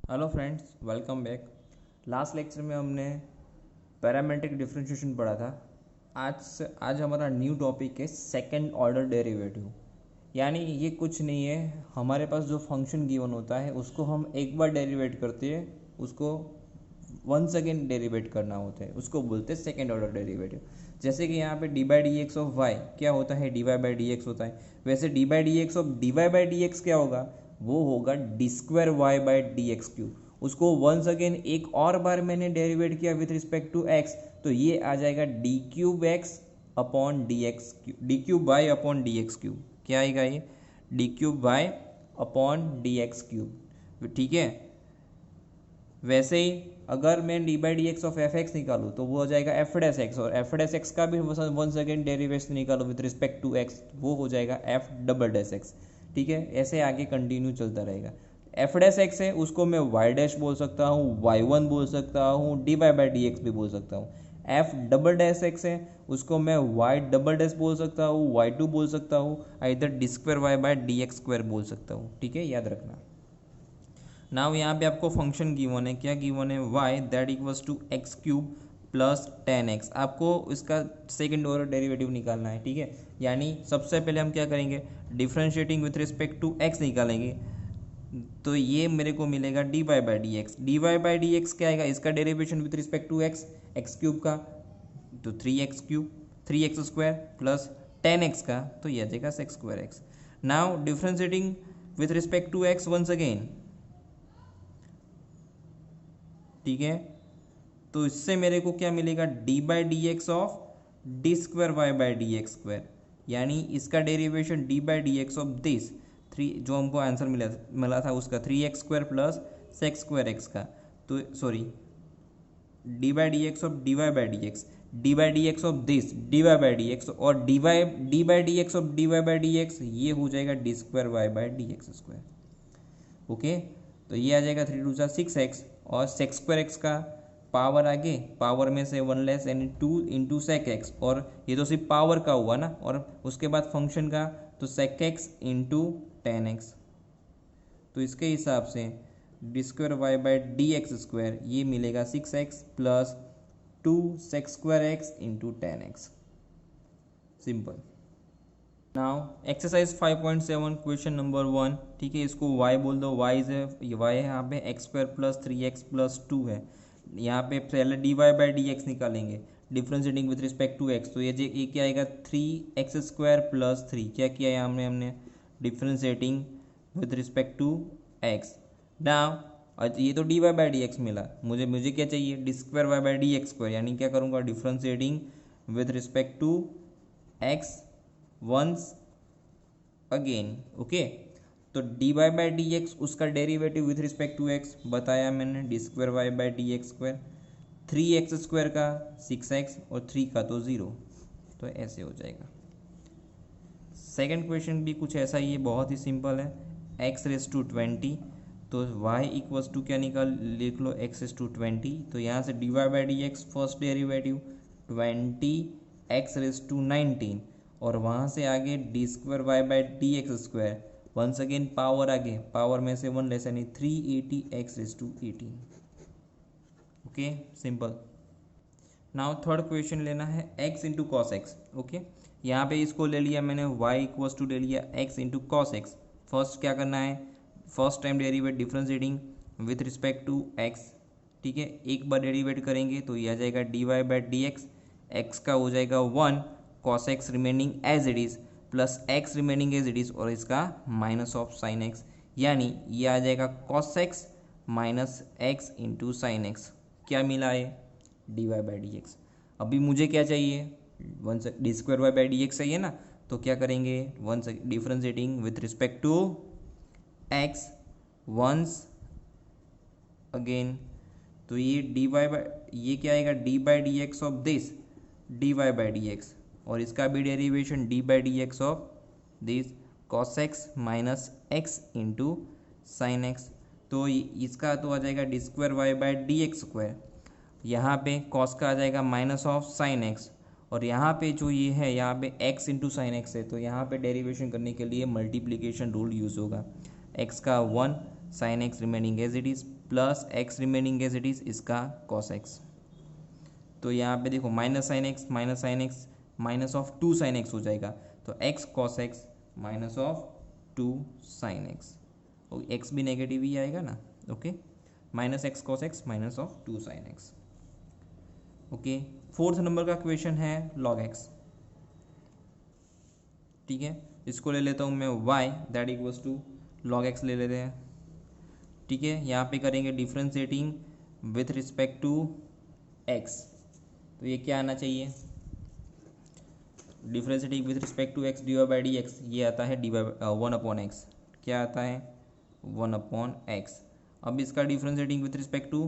Hello friends, welcome back. Last lecture में हमने parametric differentiation पढ़ा था। आज हमारा न्यू टॉपिक है सेकंड ऑर्डर डेरिवेटिव। यानी ये कुछ नहीं है, हमारे पास जो फंक्शन गिवन होता है उसको हम एक बार डेरिवेट करते हैं, उसको वन सेकेंड डेरिवेट करना होता है, उसको बोलते हैं सेकेंड ऑर्डर डेरिवेटिव। जैसे कि यहाँ पे d by D x of y क्या होता है, d Y by D x होता है। वैसे d by D x of D Y by D x क्या होगा, वो होगा d square Y by D x cube. उसको वंस अगेन एक और बार मैंने डेरिवेट किया विथ रिस्पेक्ट टू एक्स, तो ये आ जाएगा d cube x upon d x cube, d cube y upon d x cube. क्या आएगा ये, d cube y upon d x cube. ठीक है। वैसे ही अगर मैं d by D x of f x निकालूँ तो वो हो जाएगा एफ डैश एक्स, और एफ डैश एक्स का भी वन सेकेंड डेरिवेशन निकालो विथ रिस्पेक्ट टू एक्स, वो हो जाएगा एफ डबल डैश एक्स। ठीक है, ऐसे आगे कंटिन्यू चलता रहेगा। एफ डैश एक्स है उसको मैं वाई डैश बोल सकता हूँ, वाई वन बोल सकता हूँ, d Y by D x भी बोल सकता हूँ। एफ डबल डैश एक्स है उसको मैं वाई डबल डैश बोल सकता हूँ, वाई टू बोल सकता हूँ, इधर d square Y by D x square बोल सकता हूँ। ठीक है, याद रखना। नाउ यहाँ पे आपको फंक्शन गिवन है, क्या गिवन है, y that equals to x cube plus 10x। आपको इसका सेकंड ऑर्डर डेरिवेटिव निकालना है। ठीक है, यानी सबसे पहले हम क्या करेंगे, differentiating with respect to x निकालेंगे। तो ये मेरे को मिलेगा d Y by D x. D Y by D x क्या आएगा, इसका derivation with respect to x, x cube का तो 3x cube, 3x square plus 10x का तो ये आ जाएगा सेक्स square x. Now differentiating with respect to x once again. ठीक है, तो इससे मेरे को क्या मिलेगा, d by D x of d square Y by D x square. यानी इसका derivation d by D x of this three, जो हमको आंसर मिला था उसका 3x स्क्वायर प्लस सेक्स स्क्वायर एक्स का, तो sorry d by D x of D Y by D x, D by D x of this D Y by D x, और D by D x of D Y by D x, ये हो जाएगा D square Y by D x square. Okay, तो ये आ जाएगा 3 2 6x, और six square x का पावर आगे, पावर में से वन लेस यानी 2 इंटू सेक एक्स, और ये तो सिर्फ पावर का हुआ ना, और उसके बाद फंक्शन का तो सेक एक्स इंटू 10x। तो इसके हिसाब से d square Y by D x square ये मिलेगा 6x प्लस 2 सेक्स square x into 10x। Simple. Now exercise 5.7 question number 1। ठीक है, इसको y बोल दो, y से y यहाँ पे x square plus 3x plus 2 है। यहाँ पे पहले D Y by D X निकालेंगे differentiating with respect to x, तो ये क्या आएगा 3x स्क्वायर प्लस 3। क्या किया है हमने differentiating with respect to x। Now ये तो D Y by D X मिला, मुझे क्या चाहिए, D square Y by D x square. यानी क्या करूँगा, differentiating with respect to x once again. Okay, तो D Y by D X उसका derivative with respect to X बताया मैंने, D square Y by D x square, 3x square का 6x और 3 का तो 0, तो ऐसे हो जाएगा। सेकंड क्वेश्चन भी कुछ ऐसा ही है, बहुत ही सिंपल है। x रेस टू 20, तो y इक्वल्स टू क्या लिख लो, x रेस टू 20। तो यहाँ से d Y by D x first derivative 20x raise to 19, और वहाँ से आगे d square Y by D x square, once again power आगे, पावर में से वन लेस यानी 380x raise to 18। Okay, simple. Now third question लेना है x into cos x. Okay, यहाँ पे इसको ले लिया मैंने, y इक्वल्स टू ले लिया x into cos x. First क्या करना है, first time derivate differentiating with respect to x। ठीक है, एक बार डेरिवेट करेंगे तो ये आ जाएगा d Y by D x, x का हो जाएगा 1, cos x remaining as it is plus x remaining as it is, और इसका माइनस ऑफ साइन एक्स। यानी ये आ जाएगा cos x minus x into sine x. क्या मिला है, d Y by D x. अभी मुझे क्या चाहिए, वन से d square Y by D x चाहिए ना, तो क्या करेंगे, वन से differentiating with respect to x once again, तो ये डी वाई बाई, ये क्या आएगा, d by D x of this D Y by D x, और इसका भी derivation d by D x of this cos x minus x into sine x. तो इसका तो आ जाएगा D square Y by D x square, यहाँ पे कॉस का आ जाएगा माइनस ऑफ साइन एक्स, और यहाँ पे जो ये है यहाँ पे एक्स इंटू साइन एक्स है, तो यहाँ पे डेरिवेशन करने के लिए मल्टीप्लिकेशन रूल यूज़ होगा। एक्स का 1, sine x remaining as it is plus x remaining as it is इसका कॉस एक्स। तो यहाँ पे देखो minus sine x minus of two sine x हो जाएगा, तो x cos x minus of two sine x, x भी negative ही आएगा ना, okay, minus x cos x minus of two sine x. Okay, fourth number का question है log x. ठीक है, इसको ले लेता हूँ मैं y that equals to log x ले लेते हैं। ठीक है, यहाँ पे करेंगे differentiating with respect to x, तो ये क्या आना चाहिए, differentiating with respect to x dy by D x, ये आता है dy 1/x, क्या आता है 1/x। अब इसका differentiating with respect to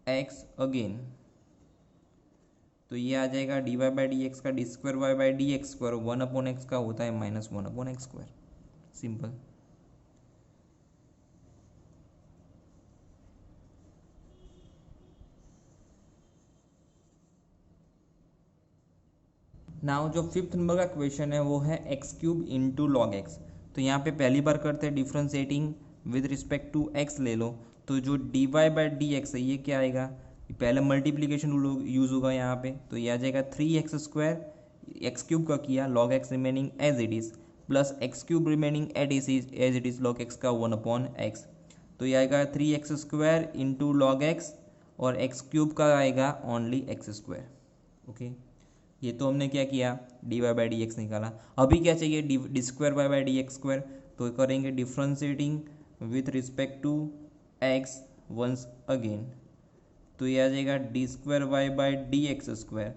x again, तो ये आ जाएगा dy बाई डी एक्स का d square Y by D x square 1/x का होता है minus 1/x square, simple. Now जो फिफ्थ नंबर का क्वेश्चन है वो है x cube into log x. तो यहाँ पे पहली बार करते हैं differentiating with respect to x ले लो, तो जो d Y by D x है ये क्या आएगा, पहले मल्टीप्लीकेशन रूल यूज़ होगा यहाँ पे, तो ये आ जाएगा 3x स्क्वायर एक्स क्यूब का किया log x remaining as it is plus x cube remaining as it is log x का 1/x, तो ये आएगा 3x square into log x और एक्स क्यूब का आएगा ओनली एक्स स्क्वायर। ओके, ये तो हमने क्या किया d Y by D x निकाला। अभी क्या चाहिए D square Y by D x square, तो करेंगे differentiating with respect to x once again, तो ये आ जाएगा D square Y by D x square,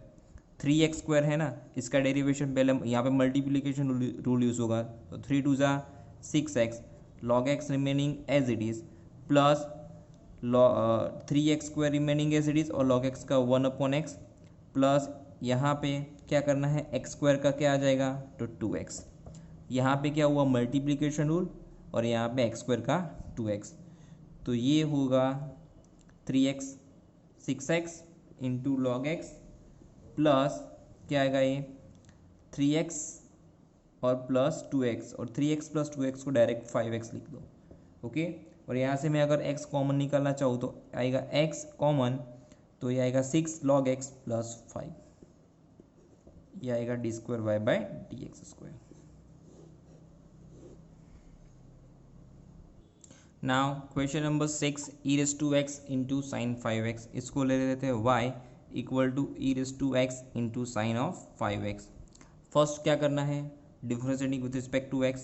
3x square है ना, इसका डेरिवेशन पहले यहाँ पे मल्टीप्लीकेशन रूल यूज़ होगा, तो 3 2 ज़ा 6x log x remaining as it is plus 3x square remaining as it is और लॉग एक्स का 1/x प्लस यहाँ पे क्या करना है एक्स स्क्वायर का क्या आ जाएगा तो 2x, यहाँ पे क्या हुआ मल्टीप्लिकेशन रूल और यहाँ पे एक्स स्क्वायर का 2x, तो ये होगा 3x 6x into log x plus क्या आएगा ये 3x और प्लस 2x, और 3x प्लस 2x को डायरेक्ट 5x लिख दो। ओके, और यहाँ से मैं अगर x कॉमन निकालना चाहूँ तो आएगा x कॉमन, तो ये आएगा 6 लॉग x प्लस 5, ये आएगा d square Y by D x square. Now question number 6 e raise to x into sine 5x, इसको ले लेते हैं y equal to e raise to x into sine of 5x। First क्या करना है differentiating with respect to x,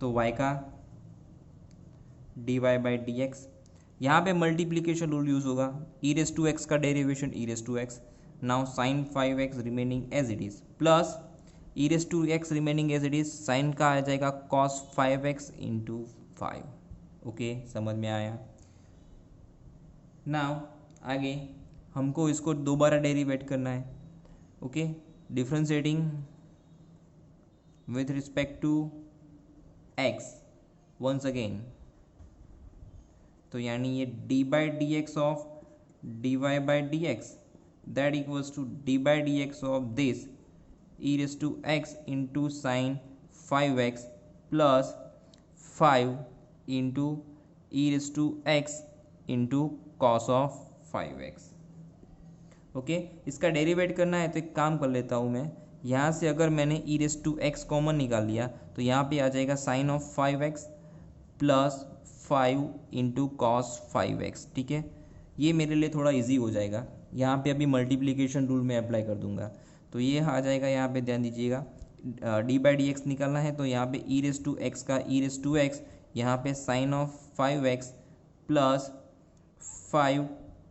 तो y का d Y by D x, यहाँ पे मल्टीप्लीकेशन रूल यूज होगा, ई रेस टू एक्स का derivation e raise to x, now sine 5x remaining as it is plus e raise to x remaining as it is, sine का आ जाएगा cos 5x into 5। Okay, समझ में आया। Now आगे हमको इसको दोबारा डेरिवेट करना है। Okay, differentiating with respect to x once again, तो यानी ये d by D x of D Y by D x that equals to d by D x of this e raise to x into sine 5x plus 5 into e raise to x into cos of 5x। Okay, इसका derivate करना है तो एक काम कर लेता हूँ मैं, यहाँ से अगर मैंने e raise to x common निकाल लिया तो यहाँ पे आ जाएगा sine of 5x plus 5 into cos 5x। ठीक है, ये मेरे लिए थोड़ा इजी हो जाएगा, यहाँ पे अभी मल्टीप्लिकेशन रूल में अप्लाई कर दूंगा, तो ये आ जाएगा, यहाँ पे ध्यान दीजिएगा डी बाई डी एक्स निकालना है, तो यहाँ पे ई रेस टू एक्स का ई रेस टू एक्स, यहाँ पे sine of 5x plus 5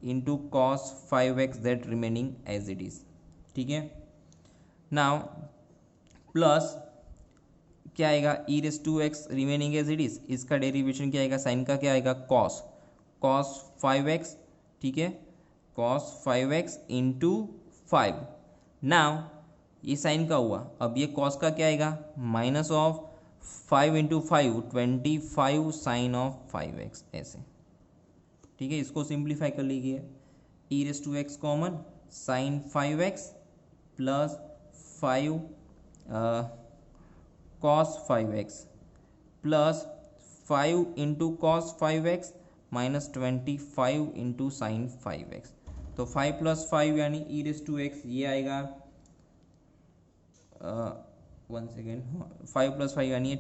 into cos 5x that remaining as it is. ठीक है, नाउ प्लस क्या आएगा E raise to x remaining as it is, इसका डेरिवेशन क्या आएगा साइन का क्या आएगा कॉस 5x। ठीक है, कॉस 5x इंटू 5, नाउ ये साइन का हुआ, अब ये कॉस का क्या आएगा minus of 5 into 5 25 sine of 5x ऐसे। ठीक है, इसको सिंप्लीफाई कर लीजिए, e raise to x common sine 5x plus 5 cos 5x plus 5 into cos 5x minus 25 into sine 5x। तो 5 प्लस 5 यानी ई रेस टू एक्स, ये आएगा 1 सेकेंड, 5 प्लस 5 यानी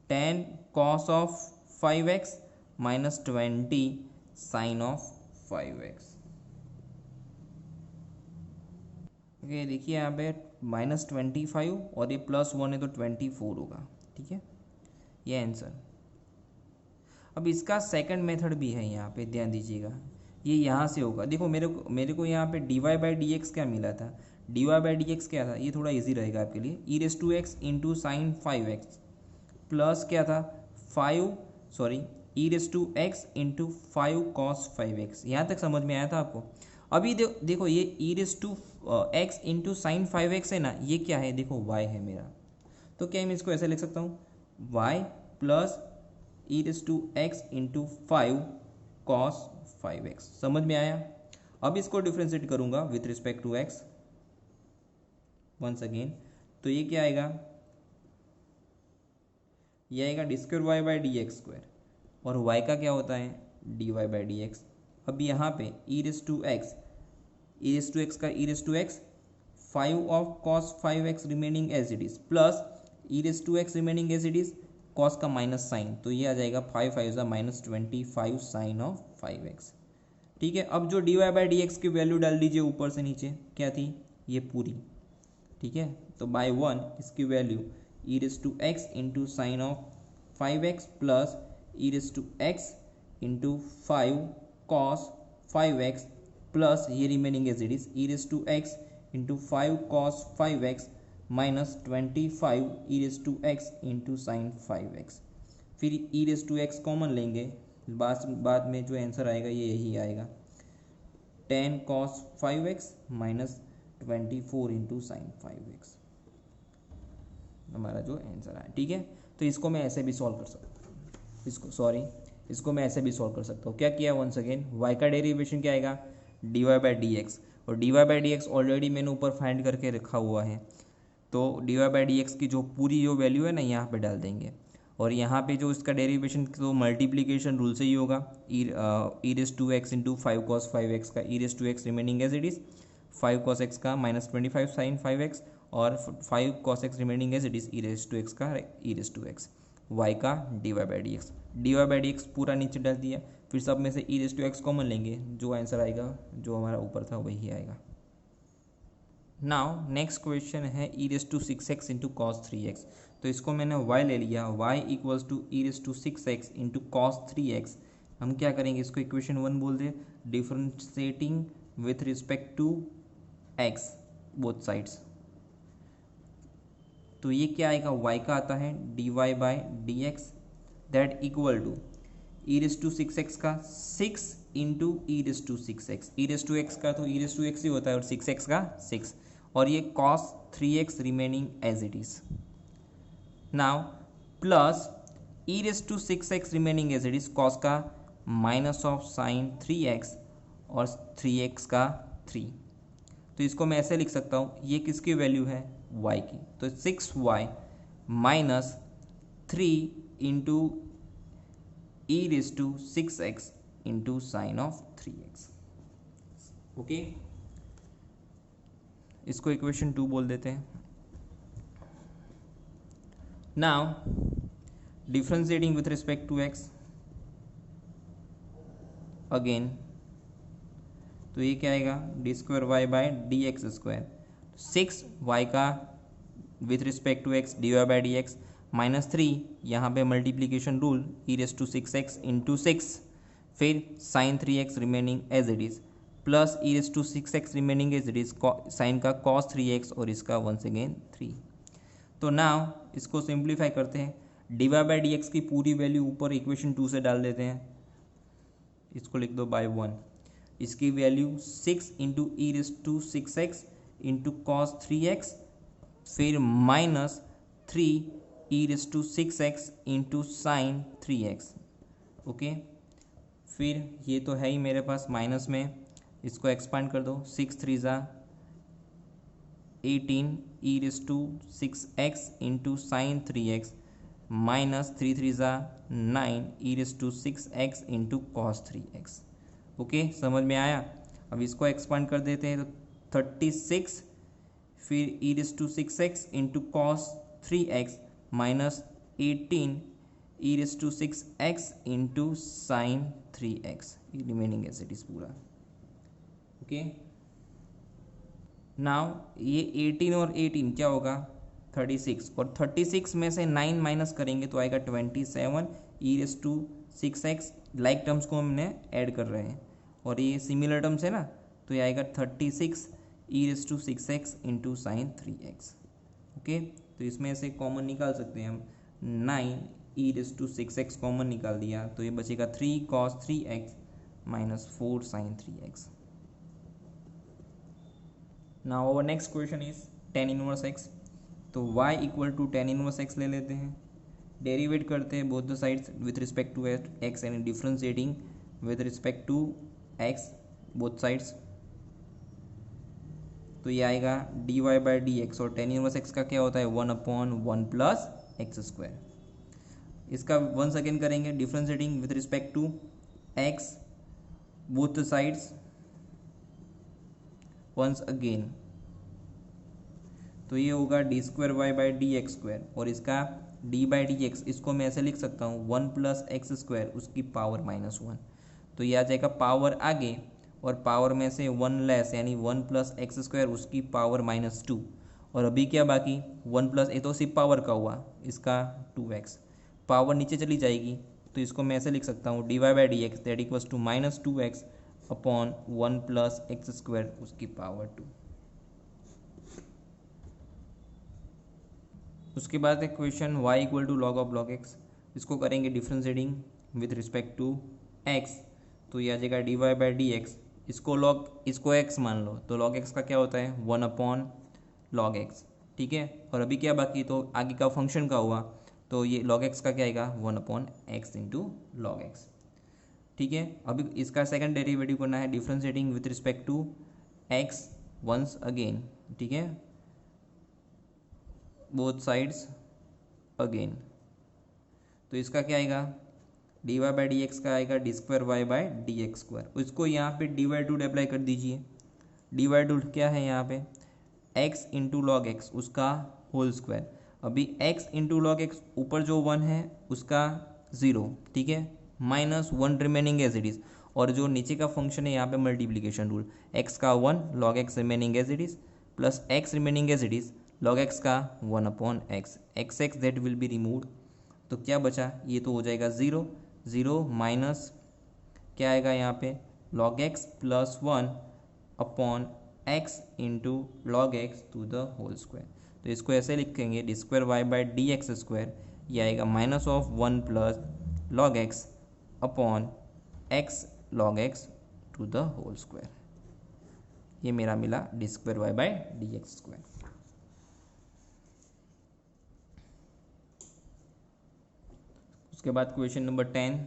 10 cos of 5x minus 20 sine of 5x। Okay, देखिए यहाँ पे -25 और ये +1 है तो 24 होगा। ठीक है, ये आंसर। अब इसका सेकंड मेथड भी है, यहाँ पे ध्यान दीजिएगा, ये यहाँ से होगा। देखो मेरे को यहाँ पे dy/dx क्या मिला था, dy/dx क्या था, ये थोड़ा इजी रहेगा आपके लिए, e⁻x into sine 5x plus क्या था e⁻x इंटू 5 कॉस 5x। यहाँ तक समझ में आया था आपको। अभी देखो ये e⁻x इंटू साइन 5x है ना, ये क्या है, देखो y है मेरा, तो क्या मैं इसको ऐसे लिख सकता हूँ, y plus e⁻x into 5 cos 5x। समझ में आया। अब इसको डिफ्रेंशिएट करूंगा with respect to x once again, तो ये क्या आएगा, ये आएगा d²y/dx², और y का क्या होता है dy/dx। अब यहाँ पे e⁻x का e⁻x 5 of cos 5x remaining as it is, plus e⁻x remaining as it is, cos का माइनस साइन, तो ये आ जाएगा 5 5 -25 साइन ऑफ 5x। ठीक है, अब जो dy/dx की वैल्यू डाल दीजिए ऊपर से नीचे, क्या थी ये पूरी। ठीक है, तो बाय 1 इसकी value e⁻x into sine of 5x plus e⁻x into 5 cos 5x plus ये remaining as it is e⁻x into 5 cos 5x minus 25 e⁻x into sine 5x। फिर e⁻x कॉमन लेंगे, बाद में जो आंसर आएगा ये यही आएगा, 10 cos 5x minus 24 into sine 5x, हमारा जो आंसर आया। ठीक है, तो इसको मैं ऐसे भी सॉल्व कर सकता हूँ, इसको मैं ऐसे भी सॉल्व कर सकता हूँ। क्या किया, वंस अगेन y का डेरिवेशन क्या आएगा dy/dx, और dy/dx ऑलरेडी मैंने ऊपर फाइंड करके रखा हुआ है, तो dy/dx की जो पूरी जो वैल्यू है ना यहाँ पे डाल देंगे, और यहाँ पे जो इसका डेरिवेशन तो मल्टीप्लिकेशन रूल से ही होगा, e⁻x इंटू 5 cos 5x का e⁻x remaining as it is, 5 cos x का -25 साइन 5x, और 5 cos x remaining as it is e⁻x का e⁻x, y का dy/dx पूरा नीचे डाल दिया, फिर सब में से e⁻x कॉमन लेंगे, जो आंसर आएगा जो हमारा ऊपर था वही आएगा। नाउ नेक्स्ट क्वेश्चन है e⁻6x इंटू कॉस 3x, तो इसको मैंने y ले लिया, y equals to e⁻6x into cos 3x। हम क्या करेंगे, इसको इक्वेशन 1 बोल दे, differentiating with respect to x both sides. तो ये क्या आएगा, y का आता है dy/dx that equal to e⁻6x का 6 इंटू e⁻6x, e⁻x का तो e⁻x ही होता है और 6x का 6, और ये cos 3x remaining as it is. Now plus e⁻6x remaining as it is, cos का माइनस ऑफ साइन 3x और 3x का 3, तो इसको मैं ऐसे लिख सकता हूँ, ये किसकी वैल्यू है y की, तो 6y minus 3 into e⁻6x into sine of 3x। Okay, इसको इक्वेशन 2 बोल देते हैं। Now differentiating with respect to x again, तो ये क्या आएगा d²y/dx², 6y का with respect to x dy/dx minus 3, यहाँ पे मल्टीप्लीकेशन रूल e⁻6x इंटू 6, फिर sine 3x remaining as it is, plus e⁻6x remaining as it is, sine का cos 3x और इसका वंस अगेन 3। तो नाउ इसको सिंप्लीफाई करते हैं, dy/dx की पूरी वैल्यू ऊपर इक्वेशन 2 से डाल देते हैं, इसको लिख दो बाय 1, इसकी value 6 into e⁻6x into cos 3x, फिर minus 3 e⁻6x into sine 3x। Okay, फिर ये तो है ही मेरे पास माइनस में, इसको एक्सपांड कर दो, 6 3 ज़ा 18 e raise to 6x into sine 3x minus 3 3 9 e raise to 6x into cos 3x। Okay, समझ में आया। अब इसको एक्सपांड कर देते हैं तो 36 फिर e raise to 6x into cos 3x minus 18 e raise to 6x into sine 3x, remaining as it is पूरा। ओके, नाउ ये 18 और 18 क्या होगा 36, और 36 में से 9 माइनस करेंगे तो आएगा 27 e raise to 6x। Like terms को हमने ऐड कर रहे हैं और ये सिमिलर टर्म्स है ना, तो ये आएगा 36 e raise to 6x into sine 3x। Okay, तो इसमें से कॉमन निकाल सकते हैं हम, 9 ई रेस टू 6x कॉमन निकाल दिया तो ये बचेगा 3 cos 3x minus 4 sine 3x। Now our next question is tan inverse x। तो y equal to tan inverse x ले लेते हैं, डेरिवेट करते हैं both the sides with respect to x and differentiating with respect to x both sides. तो ये आएगा dy by D x, और tan इनवर्स x का क्या होता है 1/1 प्लस एक्स स्क्वायर। इसका वंस अगेन करेंगे differentiating with respect to x both the sides once again, तो ये होगा d square Y by D x square, और इसका डी बाई डी एक्स इसको मैं ऐसे लिख सकता हूँ 1 प्लस एक्स स्क्वायर उसकी पावर -1। तो ये आ जाएगा पावर आगे और पावर में से 1 लेस यानी 1 प्लस एक्स स्क्वायर उसकी पावर -2, और अभी क्या बाकी 1 प्लस, ये तो सिर्फ पावर का हुआ, इसका 2x पावर नीचे चली जाएगी तो इसको मैं ऐसे लिख सकता हूँ d Y by D x that equals to -2x upon 1 plus x square उसकी पावर 2। उसके बाद है question y equal to log of log x। इसको करेंगे differentiating with respect to x, तो ये आ जाएगा d Y by D x, इसको लॉग इसको x मान लो तो लॉग x का क्या होता है 1 अपॉन लॉग x। ठीक है, और अभी क्या बाकी, तो आगे का फंक्शन का हुआ तो ये लॉग x का क्या आएगा 1 upon x into log x. ठीक है, अभी इसका सेकंड डेरिवेटिव करना है differentiating with respect to x once again. ठीक है, बोथ साइड्स अगेन, तो इसका क्या आएगा d Y by D x का आएगा d square Y by D x square. इसको यहाँ पे डी वाई टू अप्लाई कर दीजिए, डी वाई टू क्या है यहाँ पे x इंटू लॉग एक्स उसका होल स्क्वायर। अभी x इंटू लॉग एक्स ऊपर जो 1 है उसका 0, ठीक है, -1 रिमेनिंग एज इट इज़, और जो नीचे का फंक्शन है यहाँ पे मल्टीप्लीकेशन रूल, x का 1 log x remaining as it is plus x remaining as it is log x का 1 upon x, x that will be removed, तो क्या बचा ये तो हो जाएगा 0 0 माइनस क्या आएगा यहाँ पे log x plus 1 upon x into log x to the whole square. तो इसको ऐसे लिखेंगे d square Y by D x square, ये आएगा -1 plus log x upon x log x to the whole square. ये मेरा मिला d square Y by D x square. उसके बाद question number 10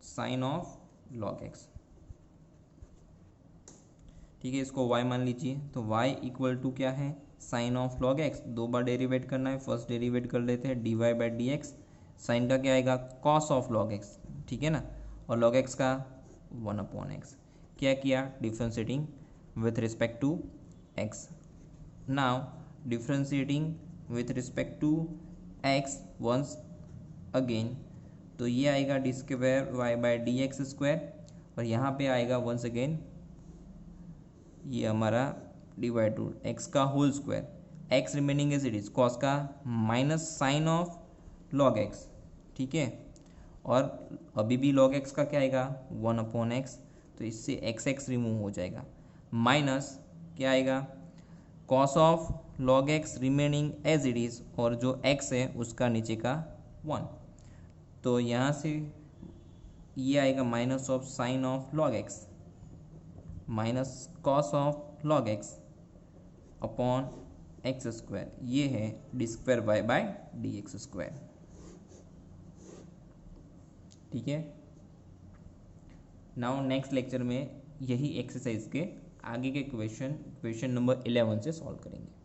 sine of log x. ठीक है, इसको y मान लीजिए, तो y इक्वल टू क्या है साइन ऑफ लॉग एक्स, दो बार डेरिवेट करना है, फर्स्ट डेरिवेट कर लेते हैं d Y by D x, sine का क्या आएगा कॉस ऑफ लॉग एक्स, ठीक है ना, और लॉग एक्स का 1 अपॉन एक्स। क्या किया differentiating with respect to x. Now differentiating with respect to x once again, तो ये आएगा d square Y by D x square, और यहाँ पे आएगा वंस अगेन ये हमारा डिवाइड टू एक्स का whole square, x remaining as it is cos का minus sine of log x. ठीक है, और अभी भी लॉग एक्स का क्या आएगा 1 अपॉन एक्स, तो इससे एक्स एक्स रिमूव हो जाएगा, माइनस क्या आएगा cos of log x remaining as it is, और जो एक्स है उसका नीचे का 1, तो यहाँ से ये आएगा minus of sine of log x minus cos of log x upon x square, ये है d square Y by D x square. ठीक है, नाउ नेक्स्ट लेक्चर में यही एक्सरसाइज के आगे के क्वेश्चन नंबर 11 से सॉल्व करेंगे।